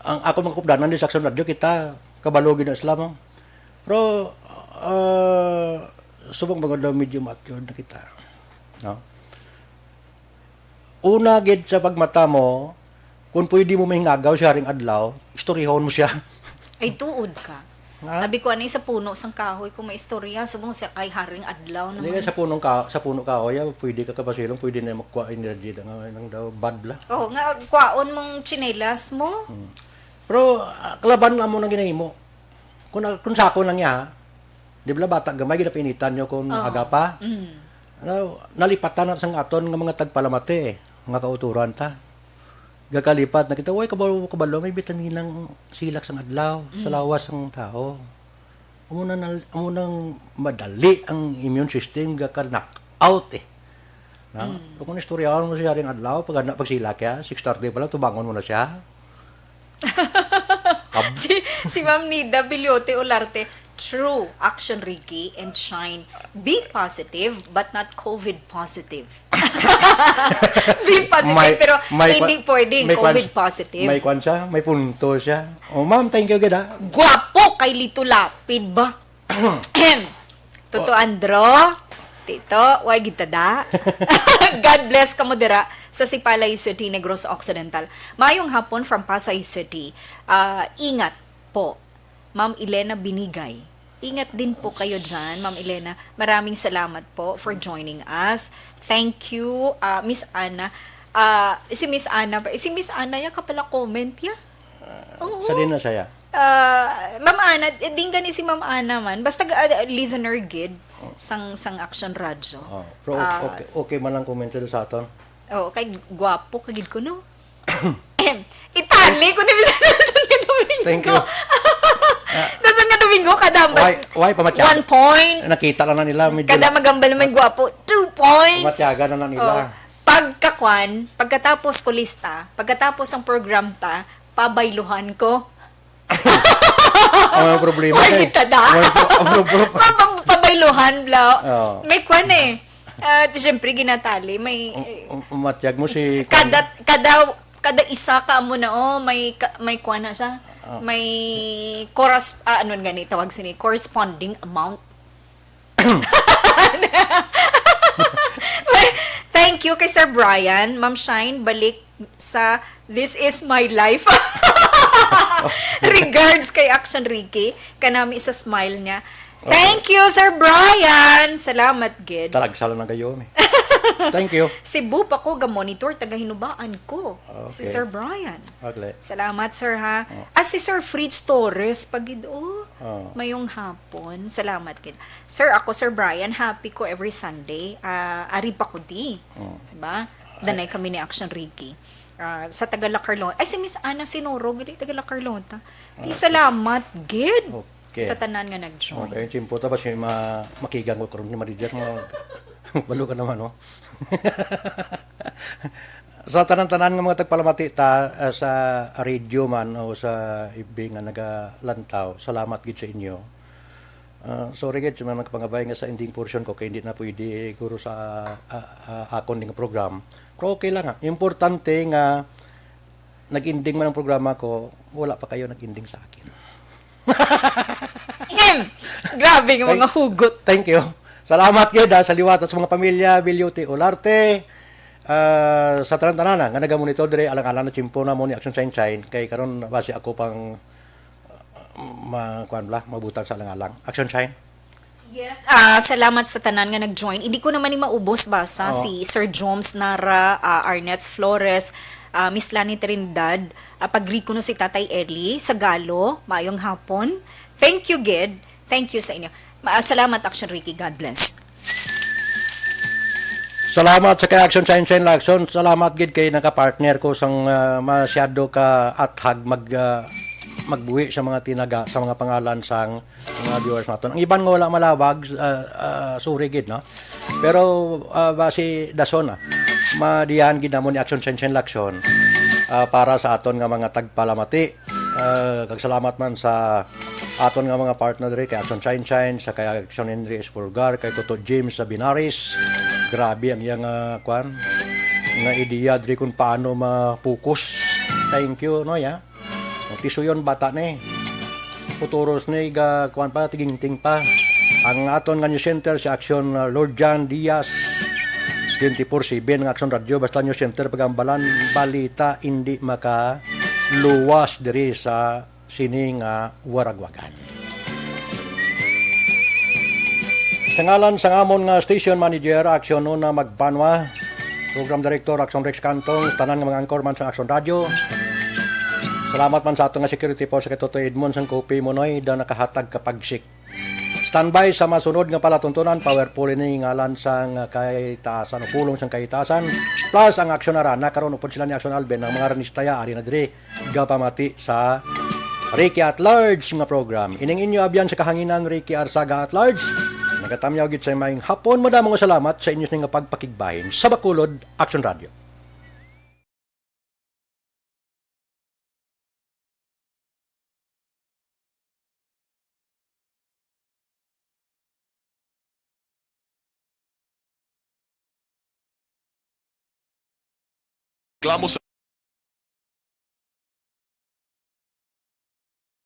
ang ako mga kupdanan di Saxon Radio kita kabalogin na Islam. Pero subong mga daw medium at yun na kita. No? Una gid sa pagmata mo, kung pwede mo mahingagaw sa haring adlaw, istoryahon mo siya. Ay tuod ka. Ha? Sabi ko anay sa puno sang kahoy kung may istorya subong sa kay haring adlaw Hindi naman. sa puno ka oya, pwede ka kabasilong, pwede na makuha energy ng daw bad bla. Oh, nga kwaon mong tsinelas mo. Pero kalaban na mo nang ginahimo. Kung sako lang niya, di ba bata gamay ginapinitan nyo kung aga pa. Nalipatan na sang aton nga mga tagpalamate, mga kauturan ta. Gakalipat na kita, uy, kabalo, may bitaminang silak sang adlaw, sa lawas ang tao. Amunang madali ang immune system, gaka-knock out eh. Na? So, kung istoryahan mo siya rin adlaw, pag silak ya, 6:30 pa lang, tubangon mo na siya. si Ma'am Nida Bilyote Olarte, true, Action Ricky and Shine. Be positive, but not COVID positive. Be positive, pero hindi pwedeng COVID positive. May kwan siya, may punto siya. Oh, ma'am, thank you gada. Gwapo kay Lito Lapid ba? Totoo, Andro. Tito, wag gitada. God bless ka mo dira sa Sipalay City, Negros Occidental. Mayong hapon from Pasay City. Ingat po, Ma'am Elena Binigay. Ingat din po kayo dyan, Ma'am Elena. Maraming salamat po for joining us. Thank you, Miss Ana. Si Miss Ana, ya kapala comment ya. Oo. Sa din na siya. Ma'am Ana, din gani si Ma'am Ana man. Basta listener gid sang Action Radio. Oh, pero okay man lang komento sa aton. Oh, kay gwapo kagid ko no. Itali ko ni sa Domingo. Thank you. Dasan nga Domingo kada Why pamatyaga? 1 point. Nakita lang na nila medyo. Kada magambal man gwapo, 2 points. Pamatyaga na nila. Oh, pagkatapos ko lista, pagkatapos ang program ta, pabayluhan ko. Ang problema Why gitada? Pabayluhan bla. Oh. May kwan eh. Siyempre ginatali, may Matyag mo si kada isa ka mo na may kwan na siya. May ano gani tawag sini corresponding amount. Thank you kay Sir Brian. Ma'am Shine, balik sa This Is My Life. Regards kay Action Ricky. Kanami sa smile niya. Thank you, Sir Brian. Salamat, Gid. talagsala na kayo. Thank you. Cebu pa ko ga-monitor, taga-hinubaan ko. Si Okay. Sir Brian. Okay. Salamat, Sir, ha. Si Sir Fritz Torres, pagid, mayong hapon. Salamat, Gid. Sir, ako, Sir Brian, happy ko every Sunday. Ari pa ko di. Diba? Danay kami ni Action Ricky. Sa Tagala Carlota. Ay, si Miss Ana Sinoro, gani Tagala Carlota. Di salamat, Gid. Okay. Sa tanan nga nag-join. Okay, chimpo ta ba siya makigang ko karon ni Maridia mo. Balo ka naman, no? Sa tanan-tanan nga mga tagpalamati ta sa radio man o sa ibi nga nagalantaw, salamat gid sa inyo. Sorry gid sa mga nagpangabay nga sa ending portion ko kay hindi na pwede guro sa akon ding program. Pero okay lang ha. Importante nga nag-ending man ang programa ko, wala pa kayo nag-ending sa akin. Grabe ng mga hugot. Thank you. Salamat gid sa liwat at sa mga pamilya Bilyote Olarte. Sa tanan-tanan nga nagamonitor dire alang-alang na chimpo na mo ni Action Shine kay karon base ako pang mabutang sa alang-alang. Action Shine. Yes. Salamat sa tanan nga nag-join. Hindi ko naman ni maubos basa Oo. si Sir Joms Nara, Arnett Flores, Miss Lani Trindad, pagri ko no si Tatay Eli sa Galo, maayong hapon. Thank you, Ged. Thank you sa inyo. Salamat, Action Ricky. God bless. Salamat sa kay Action Shine Lacson. Salamat gid kay nakapartner ko sang masyado ka athag magbuwi sa mga tinaga sa mga pangalan sang mga viewers naton. Ang iban nga wala malawag sorry gid no. Pero base dason madiyan gid namon ni Action Shine Lacson para sa aton nga mga tagpalamati. Kag salamat man sa aton nga mga partner diri kay Action Shine sa kay Action Henry Espulgar, kay Toto James sa Binaris. Grabe ang iyang kwan nga ideya diri kung paano ma-focus. Thank you no ya. Piso yon bata ni. Puturos ni ga kwan pa tigingting pa. Ang aton nga news center si Action Lord John Diaz 24/7 ng Action Radio basta news center pagambalan balita hindi maka luwas diri sa sining waragwagan. Sa ngalan sa amon nga station manager Action na magbanwa, program director Action Rex Cantong, tanan nga mga anchorman sa Action Radio. Salamat man sa ato nga security po sa kay Toto Edmond sang Kopi Monoy da nakahatag kapagsik. Standby sa masunod nga palatuntunan, powerful ini ngalan sang kahitasan o pulong sang kahitasan. Plus ang Action Arana karon upod sila ni Action Alben ang mga ranistaya ari na diri gapamati sa Ricky at Large nga program. Ining inyo abyan sa kahanginan Ricky Arsaga at Large. Nagatamyaw gid sa maayong hapon. Madamong salamat sa inyo nga pagpakigbahin sa Bacolod Action Radio. Reklamo sa